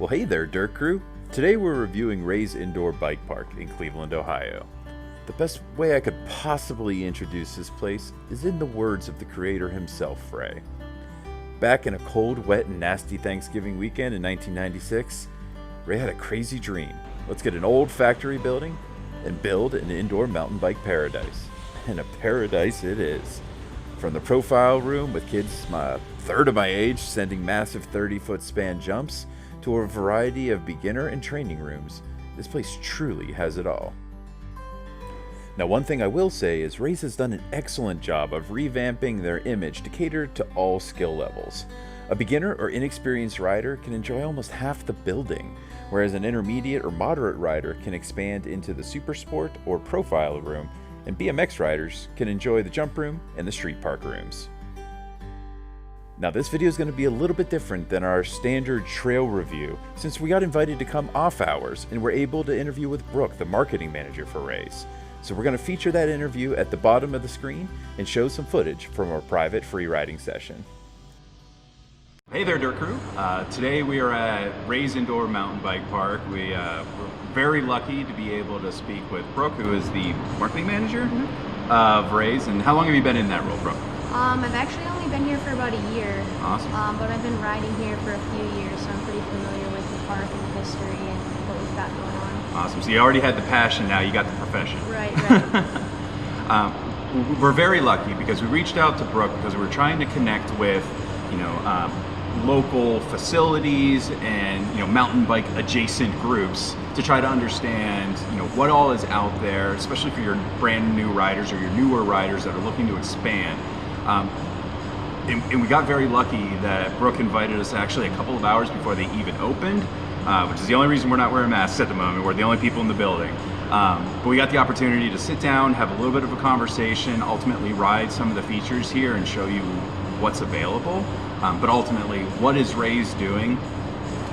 Well, hey there, Dirt Crew. Today we're reviewing Ray's Indoor Bike Park in Cleveland, Ohio. The best way I could possibly introduce this place is in the words of the creator himself, Ray. Back in a cold, wet, and nasty Thanksgiving weekend in 1996, Ray had a crazy dream. Let's get an old factory building and build an indoor mountain bike paradise. And a paradise it is. From the profile room with kids a third of my age sending massive 30-foot span jumps to a variety of beginner and training rooms, this place truly has it all. Now, one thing I will say is Ray's has done an excellent job of revamping their image to cater to all skill levels. A beginner or inexperienced rider can enjoy almost half the building, whereas an intermediate or moderate rider can expand into the super sport or profile room, and BMX riders can enjoy the jump room and the street park rooms. Now, this video is going to be a little bit different than our standard trail review, since we got invited to come off hours and were able to interview with Brooke, the marketing manager for Ray's. So we're going to feature that interview at the bottom of the screen and show some footage from our private free riding session. Hey there, Dirt Crew. Today we are at Ray's Indoor Mountain Bike Park. We're very lucky to be able to speak with Brooke, who is the marketing manager of Ray's. And how long have you been in that role, Brooke? I've actually only been here for about a year. Awesome. But I've been riding here for a few years, so I'm pretty familiar with the park and the history and what we've got going on. Awesome. So you already had the passion, now you got the profession. Right. We're very lucky because we reached out to Brooke because we were trying to connect with, local facilities and, mountain bike adjacent groups to try to understand, what all is out there, especially for your brand new riders or your newer riders that are looking to expand. And we got very lucky that Brooke invited us actually a couple of hours before they even opened, which is the only reason we're not wearing masks at the moment. We're the only people in the building. But we got the opportunity to sit down, have a little bit of a conversation, ultimately ride some of the features here and show you what's available. But ultimately, what is Ray's doing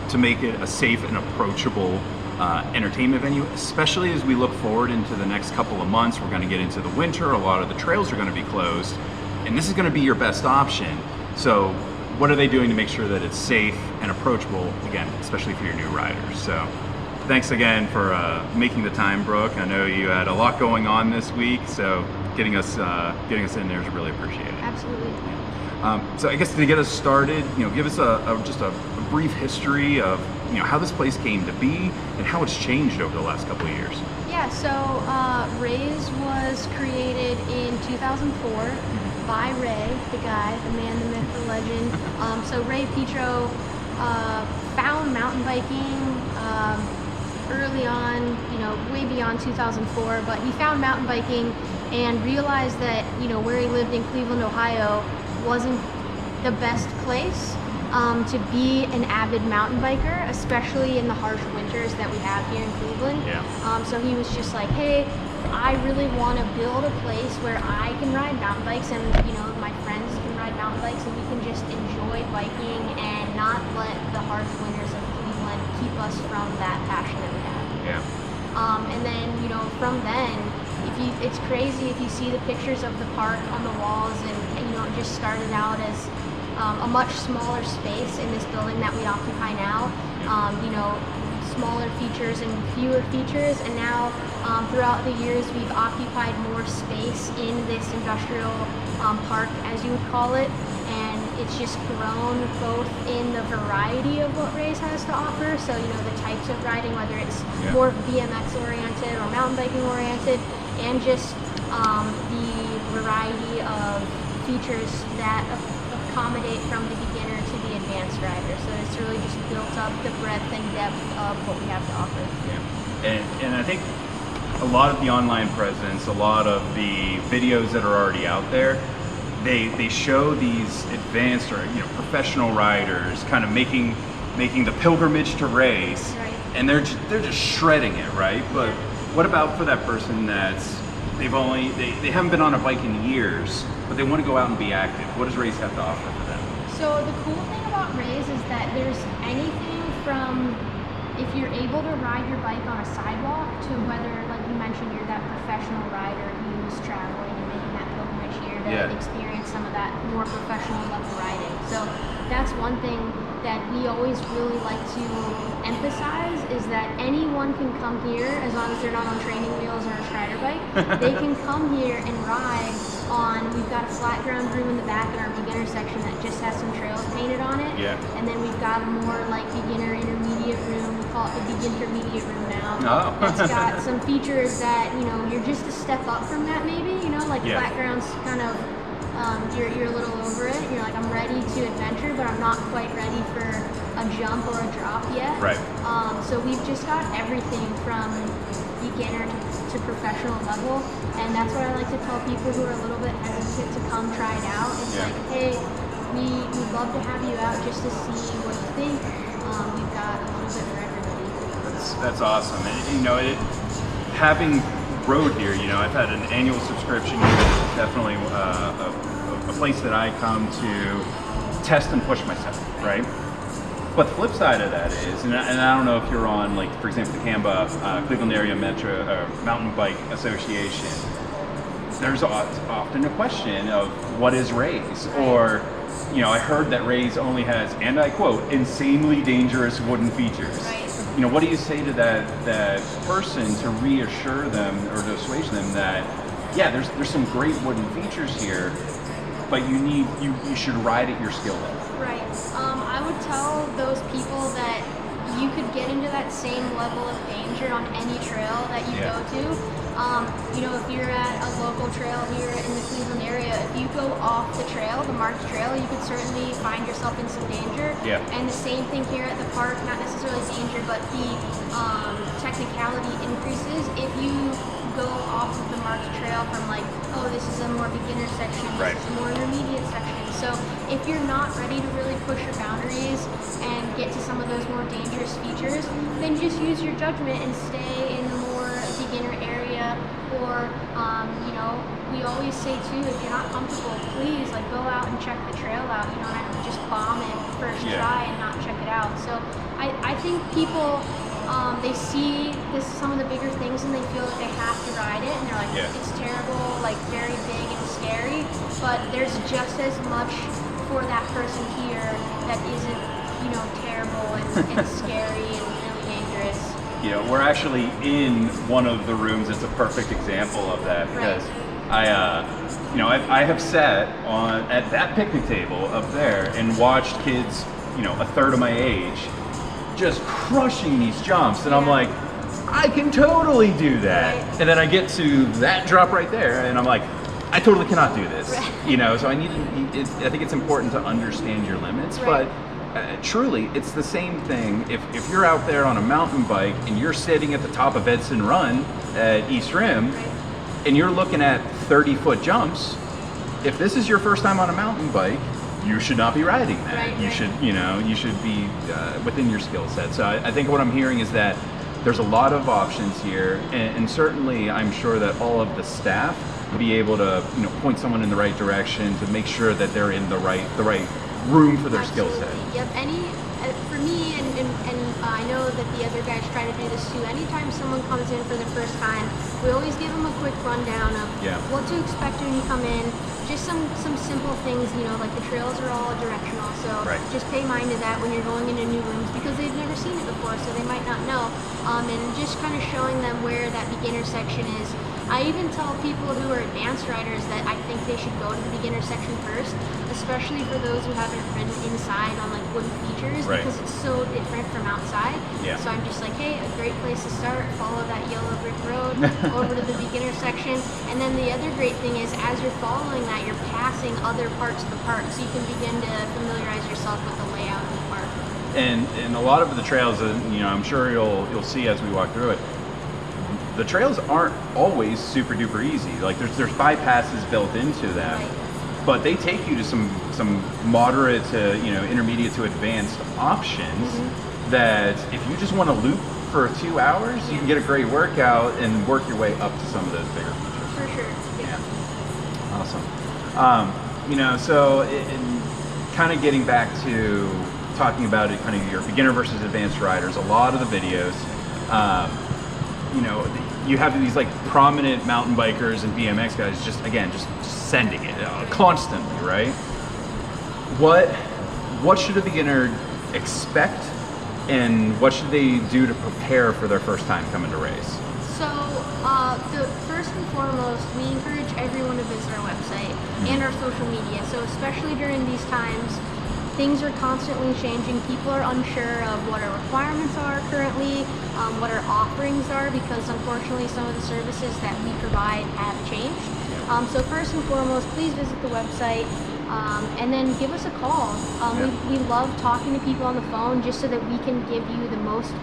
to make it a safe and approachable entertainment venue, especially as we look forward into the next couple of months. We're going to get into the winter. A lot of the trails are going to be closed. And this is going to be your best option. So what are they doing to make sure that it's safe and approachable, again, especially for your new riders? So thanks again for making the time, Brooke. I know you had a lot going on this week, so getting us in there is really appreciated. Absolutely. So I guess to get us started, give us just a brief history of how this place came to be and how it's changed over the last couple of years. Yeah, so Ray's was created in 2004 by Ray, the guy, the man, the myth, the legend. So Ray Petro found mountain biking early on, way beyond 2004, but he found mountain biking and realized that, where he lived in Cleveland, Ohio, wasn't the best place to be an avid mountain biker, especially in the harsh winters that we have here in Cleveland. Yeah. So he was just like, hey, I really want to build a place where I can ride mountain bikes and, my friends can ride mountain bikes and we can just enjoy biking and not let the harsh winters of Cleveland keep us from that passion that we have. Yeah. And then, from then, it's crazy if you see the pictures of the park on the walls and it just started out as a much smaller space in this building that we occupy now. Smaller features and fewer features, and now throughout the years we've occupied more space in this industrial park, as you would call it, and it's just grown both in the variety of what Ray's has to offer, so the types of riding, whether it's more BMX oriented or mountain biking oriented, and just the variety of features that accommodate from the beginner to the advanced rider. So it's really just built up the breadth and depth of what we have to offer. Yeah. And I think a lot of the online presence, a lot of the videos that are already out there, they show these advanced or professional riders kind of making the pilgrimage to Ray's, right. And they're just shredding it, right? But what about for that person they haven't been on a bike in years, but they want to go out and be active? What does Ray's have to offer for them? So the cool thing about Ray's is that there's anything from if you're able to ride your bike on a sidewalk to whether, like you mentioned, you're that professional rider who's traveling and making that pilgrimage here to experience some of that more professional level riding. So that's one thing that we always really like to emphasize is that anyone can come here as long as they're not on training wheels or a strider bike. They can come here and ride on, we've got a flat ground room in the back in our beginner section that just has some trails painted on it. Yeah. And then we've got a more like beginner intermediate room, we call it the big intermediate room now. Oh. That's got some features that, you know, you're just a step up from that maybe, you know, like Yeah. flat ground's kind of, you're a little over it. You're like, I'm ready to adventure, but I'm not quite ready for a jump or a drop yet. Right. So we've just got everything from beginner to professional level, and that's what I like to tell people who are a little bit hesitant to come try it out. It's Yeah. like, hey, we'd love to have you out just to see what you think. We've got a little bit for everybody. That's awesome. And, you know, having rode here, you know, I've had an annual subscription here. It's definitely a place that I come to test and push myself, right? But the flip side of that is, and I don't know if you're on, like, for example, the CAMBA, Cleveland Area Metro Mountain Bike Association, there's often a question of what is Rays? Or, you know, I heard that Rays only has, and I quote, insanely dangerous wooden features. Right. You know, what do you say to that person to reassure them or to assuage them that, yeah, there's some great wooden features here, but you should ride at your skill level. Right. I would tell those people that you could get into that same level of danger on any trail that you Yeah. go to. You know, if you're at a local trail here in the Cleveland area, if you go off the trail, the marked trail, you could certainly find yourself in some danger. Yeah. And the same thing here at the park, not necessarily danger, but the technicality increases if you go off of the marked trail from like, oh, this is a more beginner section, Right. this is a more intermediate section. So if you're not ready to really push your boundaries and get to some of those more dangerous features, then just use your judgment and stay in the more beginner area. Or, you know, we always say too, if you're not comfortable, please like go out and check the trail out. You don't have to just bomb it first Yeah. try and not check it out. So I think people, they see some of the bigger things and they feel like they have to ride it, and they're like, Yeah. it's terrible, like very big and scary. But there's just as much for that person here that isn't, you know, terrible and scary and really dangerous. You know, we're actually in one of the rooms that's a perfect example of that, because I have sat at that picnic table up there and watched kids, you know, a third of my age, just crushing these jumps, and I'm Yeah. like, I can totally do that. Right. And then I get to that drop right there, and I'm like, I totally cannot do this. Right. You know, so I think it's important to understand your limits, Right. but truly, it's the same thing. If you're out there on a mountain bike and you're sitting at the top of Edson Run at East Rim, Right. and you're looking at 30-foot jumps, if this is your first time on a mountain bike, you should not be riding that. Right, you right. should, you should be within your skill set. So I think what I'm hearing is that there's a lot of options here, and certainly I'm sure that all of the staff will be able to, point someone in the right direction to make sure that they're in the right room for their skill set. Absolutely. Yep. For me, and I know that the other guys try to do this too. Anytime someone comes in for the first time, we always give them a quick rundown of Yeah. what to expect when you come in. Just some simple things, like the trails are all directional, so Right. just pay mind to that when you're going into new rooms because they've never seen it before, so they might not know. And just kind of showing them where that beginner section is. I even tell people who are advanced riders that I think they should go to the beginner section first, especially for those who haven't ridden inside on like wooden features, Right. because it's so different from outside. Yeah. So I'm just like, hey, a great place to start, follow that yellow brick road over to the beginner section. And then the other great thing is as you're following that, you're passing other parts of the park, so you can begin to familiarize yourself with the layout of the park. And a lot of the trails, I'm sure you'll see as we walk through it, the trails aren't always super duper easy. Like there's bypasses built into them, Right. but they take you to some moderate to intermediate to advanced options that if you just want to loop for 2 hours, you can get a great workout and work your way up to some of those bigger features. For sure. Yeah. Awesome. So in kind of getting back to talking about it, kind of your beginner versus advanced riders, a lot of the videos, you have these like prominent mountain bikers and BMX guys just sending it constantly, right? What should a beginner expect, and what should they do to prepare for their first time coming to race? So, the first and foremost, we encourage everyone to visit our website and our social media. So, especially during these times, things are constantly changing. People are unsure of what our requirements are currently, what our offerings are, because unfortunately some of the services that we provide have changed. So first and foremost, please visit the website and then give us a call. We love talking to people on the phone just so that we can give you the most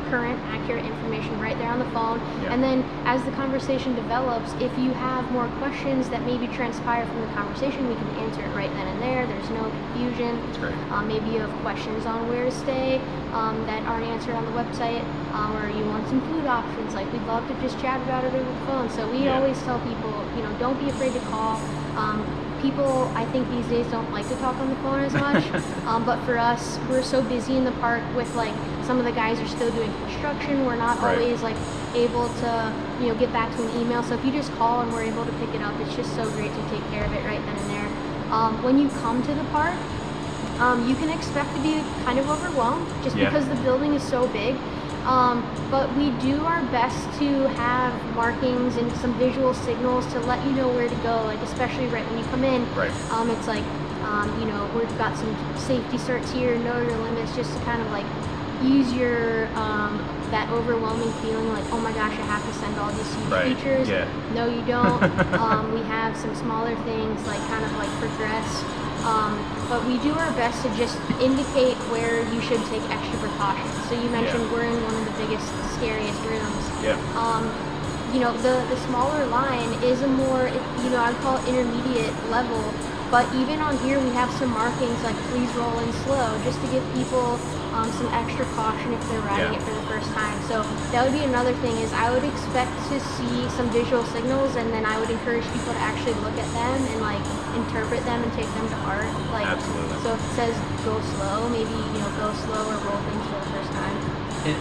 current, accurate information right there on the phone. And then as the conversation develops, if you have more questions that maybe transpire from the conversation, we can answer it right then and there. There's no confusion. That's great. Maybe you have questions on where to stay that aren't answered on the website, or you want some food options. Like, we'd love to just chat about it over the phone. So we always tell people, don't be afraid to call. People, I think these days don't like to talk on the phone as much, but for us, we're so busy in the park with, like, some of the guys are still doing construction. We're not always, like, able to, get back to an email. So if you just call and we're able to pick it up, it's just so great to take care of it right then and there. When you come to the park, you can expect to be kind of overwhelmed just because the building is so big. But we do our best to have markings and some visual signals to let you know where to go, like especially right when you come in. It's like, we've got some safety certs here, know your limits, just to kind of like ease your, that overwhelming feeling like, oh my gosh, I have to send all these huge features. No, you don't. We have some smaller things like kind of like progress. But we do our best to just indicate where you should take extra precautions. So you mentioned we're in one of the biggest, scariest rooms. The smaller line is a more, I'd call it intermediate level. But even on here, we have some markings like please roll in slow, just to give people some extra caution if they're riding it for the first time. So that would be another thing, is I would expect to see some visual signals, and then I would encourage people to actually look at them and like interpret them and take them to heart. Like, so if it says go slow, maybe go slow or roll things for the first time.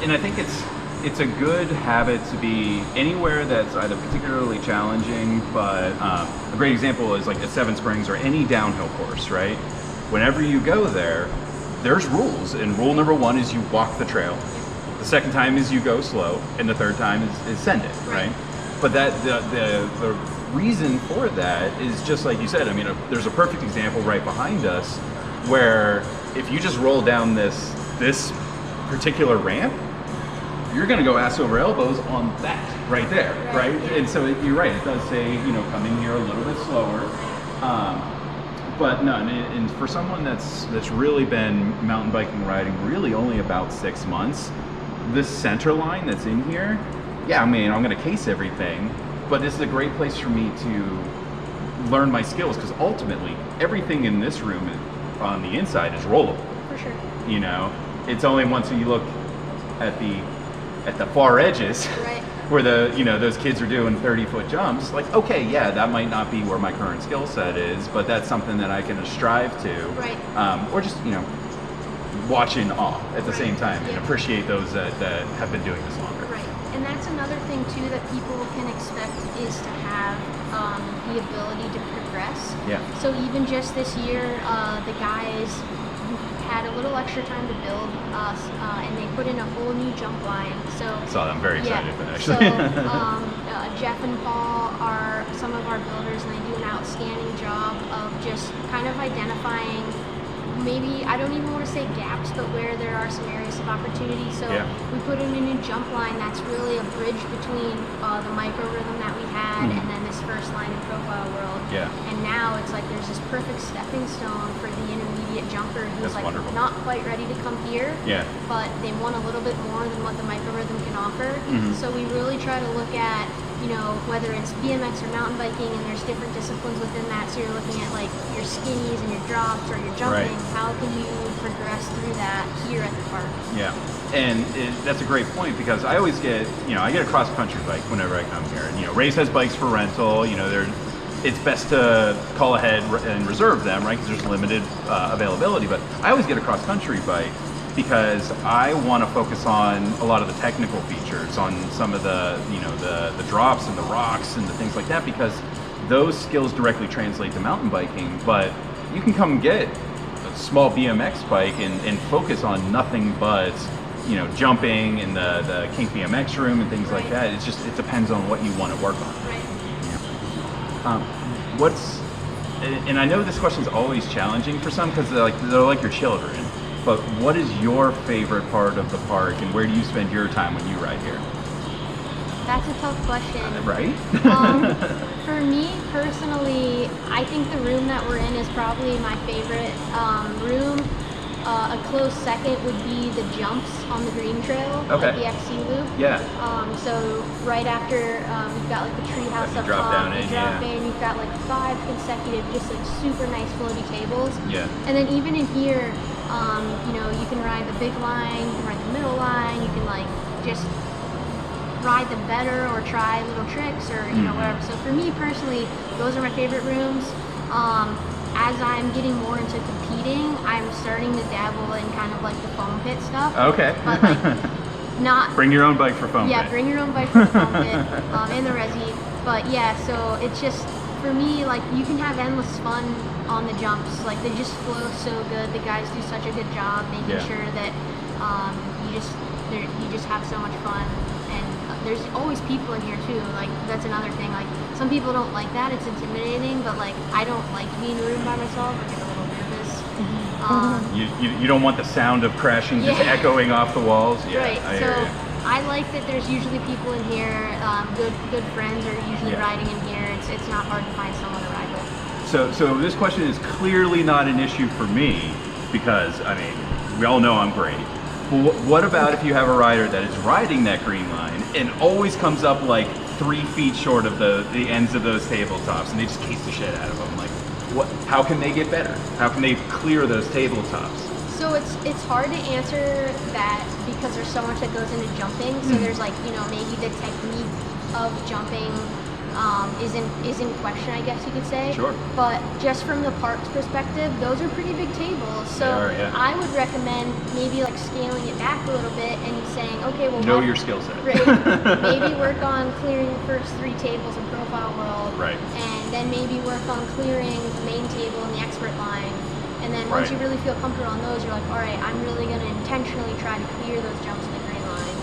And I think it's a good habit to be anywhere that's either particularly challenging, but a great example is like at Seven Springs or any downhill course, right? Whenever you go there, there's rules, and rule number one is you walk the trail. The second time is you go slow, and the third time is send it, right? But that the reason for that is just like you said. I mean, there's a perfect example right behind us where if you just roll down this particular ramp, you're going to go ass over elbows on that right there, right? And so you're right. It does say, come in here a little bit slower. But no, and for someone that's really been mountain biking riding really only about 6 months, this center line that's in here, I mean, I'm going to case everything, but this is a great place for me to learn my skills, because ultimately everything in this room on the inside is rollable. For sure. It's only once you look at the far edges, where those kids are doing 30-foot jumps, like, okay, that might not be where my current skill set is, but that's something that I can strive to, or just watch in awe at the same time and appreciate those that have been doing this longer. And that's another thing too that people can expect, is to have the ability to progress. So even just this year, the guys had a little extra time to build us, and they put in a whole new jump line. So I'm very excited for that, actually. So Jeff and Paul are some of our builders, and they do an outstanding job of just kind of identifying, maybe, I don't even want to say gaps, but where there are some areas of opportunity. So we put in a new jump line that's really a bridge between the micro rhythm that we had and then this first line in profile world. And now it's like there's this perfect stepping stone for the intermediate jumper who's like not quite ready to come here, but they want a little bit more than what the micro rhythm can offer. So we really try to look at, whether it's BMX or mountain biking, and there's different disciplines within that. So you're looking at like your skinnies and your drops or your jumping. How can you progress through that here at the park? And that's a great point, because I always get, I get a cross country bike whenever I come here, and Ray's has bikes for rental. It's best to call ahead and reserve them, right? Because there's limited availability. But I always get a cross country bike because I want to focus on a lot of the technical features, on some of the the drops and the rocks and the things like that, because those skills directly translate to mountain biking. But you can come get small BMX bike and focus on nothing but jumping in the kink BMX room and things like that. It depends on what you want to work on. Right. And I know this question's always challenging for some because they're like your children. But what is your favorite part of the park, and where do you spend your time when you ride here? That's a tough question. Right? For me personally, I think the room that we're in is probably my favorite room. A close second would be the jumps on the green trail, Okay. like the XC loop. Yeah. So right after you've got like the treehouse Have to up drop top, down you in, drop yeah. in, you've got like 5 consecutive, just like super nice floaty tables. Yeah. And then even in here, you can ride the big line, you can ride the middle line, you can like just ride them better or try little tricks or whatever. So for me personally, those are my favorite rooms. As I'm getting more into competing, I'm starting to dabble in kind of like the foam pit stuff. Okay. But like not Bring your own bike for foam yeah, pit. bring your own bike for the foam pit and the resi. But yeah, so it's just for me, like you can have endless fun on the jumps. Like they just flow so good. The guys do such a good job making sure that you just have so much fun. And there's always people in here too. Like that's another thing. Like some people don't like that. It's intimidating. But like I don't like being in a room by myself. I get a little nervous. You don't want the sound of crashing just echoing off the walls. Yeah, right. I hear you. I like that there's usually people in here. Good friends are usually riding in here. It's not hard to find someone to ride with. So this question is clearly not an issue for me because I mean we all know I'm great. But what about if you have a rider that is riding that green line and always comes up like 3 feet short of the ends of those tabletops and they just case the shit out of them? Like, how can they get better? How can they clear those tabletops? So it's hard to answer that because there's so much that goes into jumping. So there's like maybe the technique of jumping is in question, I guess you could say. Sure. But just from the park's perspective, those are pretty big tables. So I would recommend maybe like scaling it back a little bit and saying, okay, well, know your skill set. Right. Maybe work on clearing the first 3 tables in Profile World. Right. And then maybe work on clearing the main table in the expert line. And then once you really feel comfortable on those, you're like, all right, I'm really going to intentionally try to clear those jumps in the green line.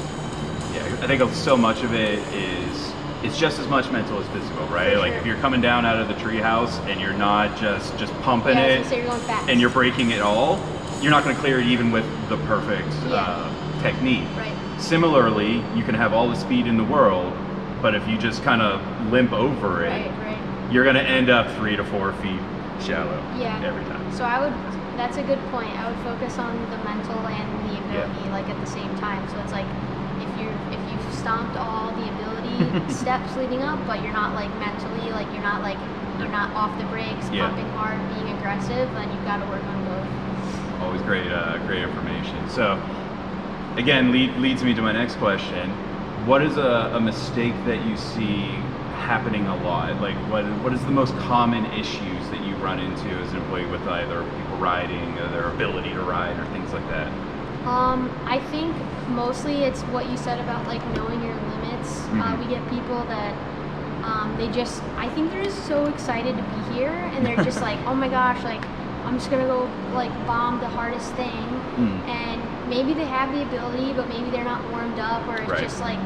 Yeah, I think so much of it is it's just as much mental as physical, right? For like sure. if you're coming down out of the treehouse and you're not just pumping Yeah, I was it gonna say you're going fast. and you're breaking it all, you're not going to clear it even with the perfect technique. Right. Similarly, you can have all the speed in the world, but if you just kind of limp over it, Right. you're going to end up 3 to 4 feet shallow every time. So that's a good point. I would focus on the mental and the ability like at the same time. So it's like if you've stomped all the ability steps leading up, but you're not like mentally, like you're not off the brakes, pumping hard, being aggressive, then you've got to work on both. Always great information. So again, leads me to my next question. What is a mistake that you see happening a lot? Like what is the most common issues that you run into as an employee with either people riding or their ability to ride or things like that? I think mostly it's what you said about like knowing your limits. We get people that I think they're just so excited to be here and they're just like, oh my gosh, like I'm just gonna go like bomb the hardest thing. And maybe they have the ability, but maybe they're not warmed up, or it's just like,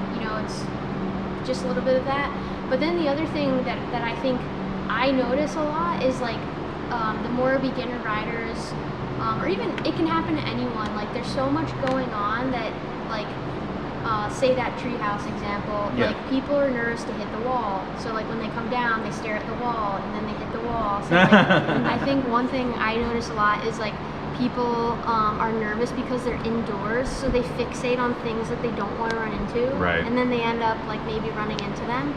it's just a little bit of that. But then the other thing that I think I notice a lot is like the more beginner riders, or even it can happen to anyone, like there's so much going on that like say that treehouse example, like people are nervous to hit the wall. So like when they come down, they stare at the wall and then they hit the wall. So like, I think one thing I notice a lot is like people are nervous because they're indoors, so they fixate on things that they don't want to run into, and then they end up like maybe running into them.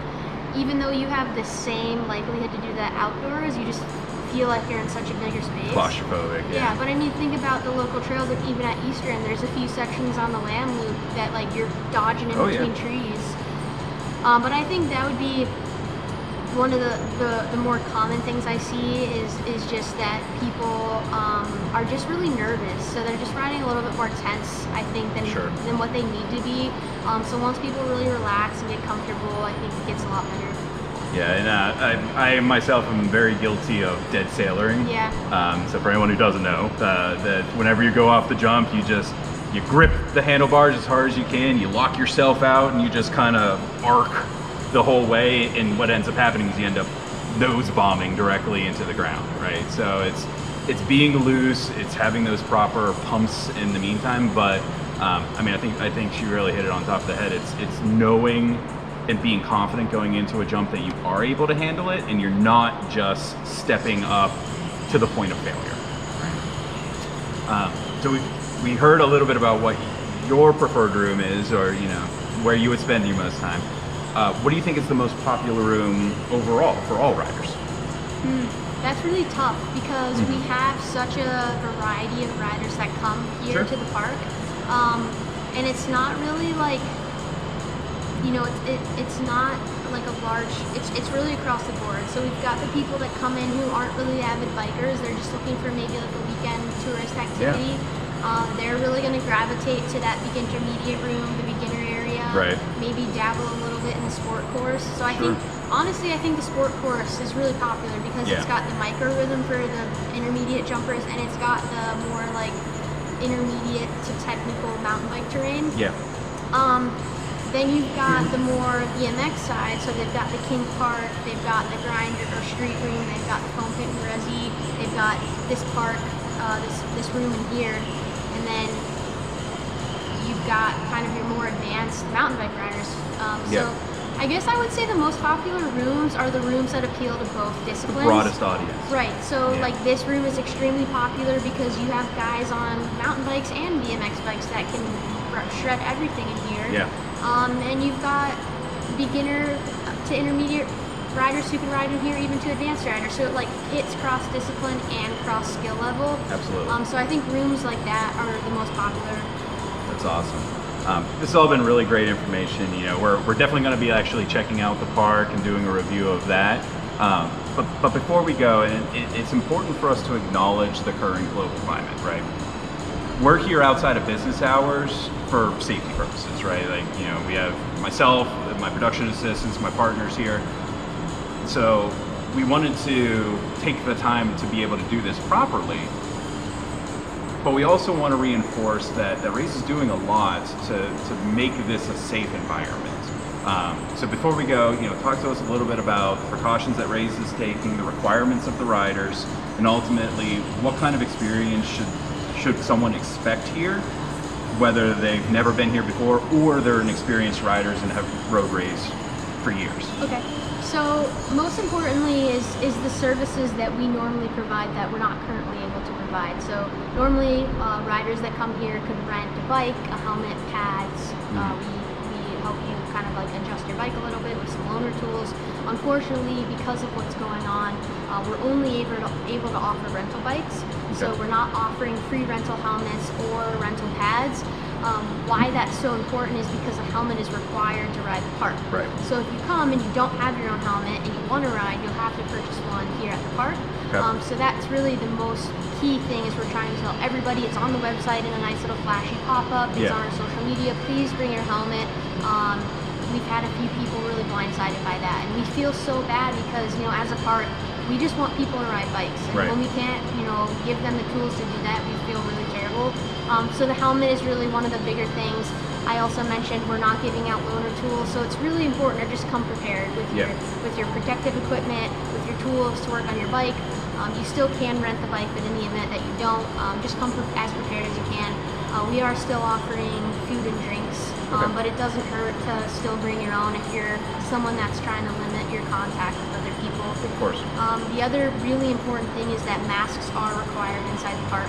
Even though you have the same likelihood to do that outdoors, you just feel like you're in such a bigger space. Claustrophobic. Yeah, but I mean, think about the local trails. Like even at Eastern, there's a few sections on the Lamb Loop that like you're dodging in between trees. But I think that would be one of the more common things I see is just that people are just really nervous. So they're just riding a little bit more tense, I think, than what they need to be. So once people really relax and get comfortable, I think it gets a lot better. Yeah, and I myself am very guilty of dead sailoring. Yeah. So for anyone who doesn't know, that whenever you go off the jump, you grip the handlebars as hard as you can, you lock yourself out, and you just kind of arc the whole way. And what ends up happening is you end up nose bombing directly into the ground, right? So it's being loose, it's having those proper pumps in the meantime. But I mean, I think she really hit it on top of the head. It's knowing and being confident going into a jump that you are able to handle it, and you're not just stepping up to the point of failure. So we heard a little bit about what your preferred room is, or where you would spend your most time. What do you think is the most popular room overall for all riders? That's really tough because we have such a variety of riders that come here to the park, and it's not really like, it's not like a large, it's really across the board. So we've got the people that come in who aren't really avid bikers, they're just looking for maybe like a weekend tourist activity. They're really going to gravitate to that intermediate room, the beginner area, maybe dabble a little bit in the sport course. So I think, honestly, I think the sport course is really popular because it's got the micro rhythm for the intermediate jumpers, and it's got the more like intermediate to technical mountain bike terrain. Then you've got the more BMX side, so they've got the King Park, they've got the grinder or street room, they've got the foam pit and resi, they've got this park, this room in here, and then you've got kind of your more advanced mountain bike riders. So I guess I would say the most popular rooms are the rooms that appeal to both disciplines. The broadest audience. Right, so like this room is extremely popular because you have guys on mountain bikes and BMX bikes that can shred everything in here. And you've got beginner to intermediate riders who can ride in here, even to advanced riders. So it like hits cross discipline and cross skill level. Absolutely. So I think rooms like that are the most popular. That's awesome. This has all been really great information. We're definitely going to be actually checking out the park and doing a review of that. But before we go, and it's important for us to acknowledge the current global climate, right? We're here outside of business hours for safety purposes, right? Like, we have myself, my production assistants, my partners here. So we wanted to take the time to be able to do this properly. But we also want to reinforce that Race is doing a lot to make this a safe environment. So before we go, talk to us a little bit about the precautions that Race is taking, the requirements of the riders, and ultimately what kind of experience should someone expect here, whether they've never been here before or they're inexperienced riders and have road raced for years. Okay. So most importantly is the services that we normally provide that we're not currently able to provide. So normally riders that come here could rent a bike, a helmet, pads. We help you kind of like adjust your bike a little bit with some loaner tools. Unfortunately, because of what's going on, we're only able to offer rental bikes. So we're not offering free rental helmets or rental pads. Why that's so important is because a helmet is required to ride the park. Right. So if you come and you don't have your own helmet and you want to ride, you'll have to purchase one here at the park. So that's really the most key thing is we're trying to tell everybody. It's on the website in a nice little flashy pop-up. It's on our social media. Please bring your helmet. We've had a few people really blindsided by that, and we feel so bad because as a park, we just want people to ride bikes, and when we can't give them the tools to do that, we feel really terrible. So the helmet is really one of the bigger things. I also mentioned we're not giving out loaner tools, so it's really important to just come prepared with your protective equipment, with your tools to work on your bike. You still can rent the bike, but in the event that you don't, just come as prepared as you can. We are still offering food and drinks, but it doesn't hurt to still bring your own if you're someone that's trying to limit your contact with other people. Of course. The other really important thing is that masks are required inside the park.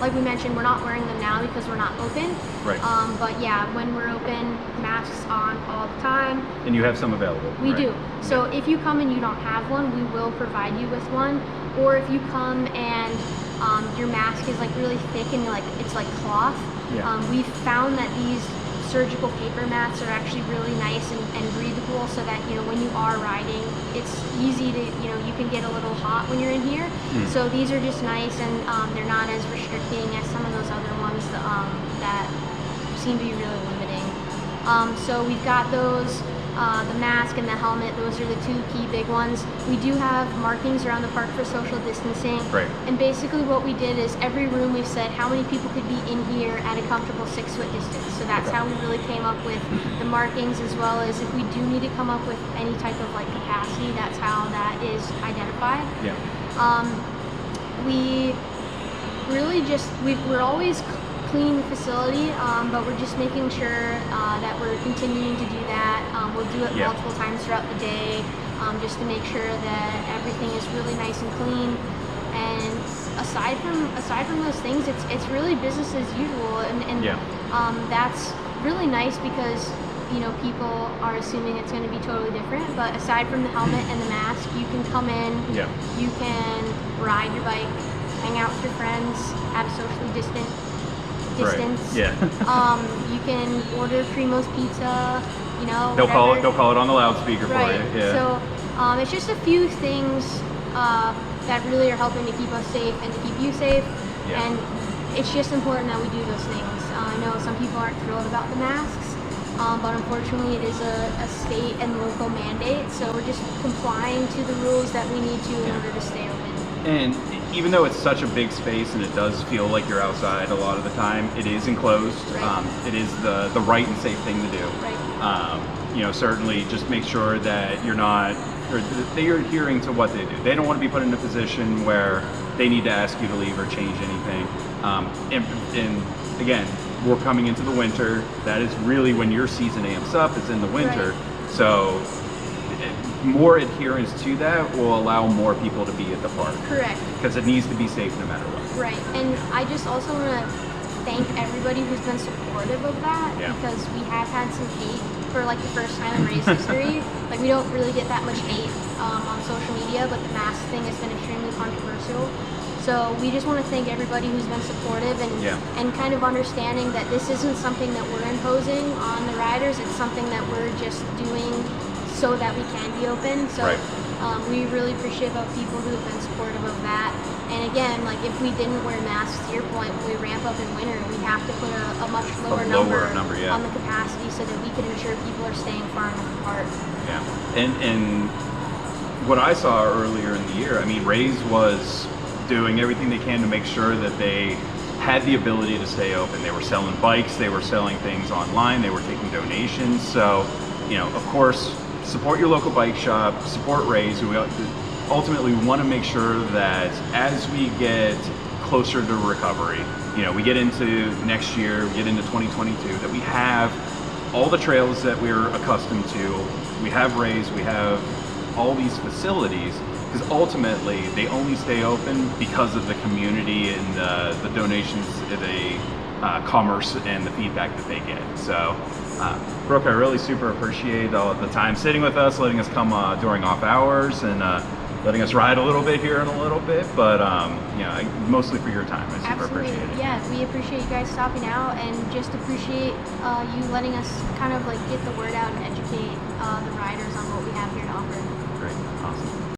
Like we mentioned, we're not wearing them now because we're not open. Right. But yeah, when we're open, masks on all the time. And you have some available. We do. So if you come and you don't have one, we will provide you with one. Or if you come and your mask is like really thick and it's like cloth, we've found that these surgical paper mats are actually really nice and breathable, so that when you are riding, it's easy to you can get a little hot when you're in here. So these are just nice, and they're not as restricting as some of those other ones that seem to be really limiting. So we've got those. the mask and the helmet. Those are the two key big ones. We do have markings around the park for social distancing. Right. And basically what we did is every room we've said how many people could be in here at a comfortable 6-foot distance. So that's how we really came up with the markings, as well as if we do need to come up with any type of like capacity, that's how that is identified. Yeah. We really just, we're always clean the facility, but we're just making sure that we're continuing to do that. We'll do it multiple times throughout the day, just to make sure that everything is really nice and clean. And aside from those things, it's really business as usual, and that's really nice because people are assuming it's going to be totally different. But aside from the helmet and the mask, you can come in, you can ride your bike, hang out with your friends at a socially distant distance. Right. Yeah. You can order Primo's pizza. They'll call it on the loudspeaker right. for you. Yeah. So it's just a few things that really are helping to keep us safe and to keep you safe. Yeah. And it's just important that we do those things. I know some people aren't thrilled about the masks, but unfortunately it is a state and local mandate. So we're just complying to the rules that we need to in order to stay open. And even though it's such a big space and it does feel like you're outside a lot of the time, it is enclosed. Right. It is the right and safe thing to do. Right. Certainly just make sure that you're not, or that you're adhering to what they do. They don't want to be put in a position where they need to ask you to leave or change anything. And again, we're coming into the winter. That is really when your season amps up, is in the winter. Right. So more adherence to that will allow more people to be at the park. Correct. Because it needs to be safe no matter what. Right. And I just also want to thank everybody who's been supportive of that, because we have had some hate for like the first time in Ray's history. Like, we don't really get that much hate on social media, but the mask thing has been extremely controversial. So we just want to thank everybody who's been supportive and kind of understanding that this isn't something that we're imposing on the riders. It's something that we're just doing so that we can be open. So we really appreciate about people who have been supportive of that. And again, like, if we didn't wear masks, to your point, when we ramp up in winter, we'd have to put a much lower number on the capacity so that we could ensure people are staying far enough apart. Yeah. And what I saw earlier in the year, I mean, Ray's was doing everything they can to make sure that they had the ability to stay open. They were selling bikes, they were selling things online, they were taking donations. So, of course, support your local bike shop, support Ray's. Ultimately, we want to make sure that as we get closer to recovery, we get into next year, we get into 2022, that we have all the trails that we're accustomed to. We have Ray's, we have all these facilities, because ultimately they only stay open because of the community and the donations, the commerce and the feedback that they get. So, Brooke, I really super appreciate all the time sitting with us, letting us come during off hours, and letting us ride a little bit here in a little bit, but mostly for your time. I super appreciate it. Yeah, we appreciate you guys stopping out, and just appreciate you letting us kind of like get the word out and educate the riders on what we have here to offer. Great, awesome.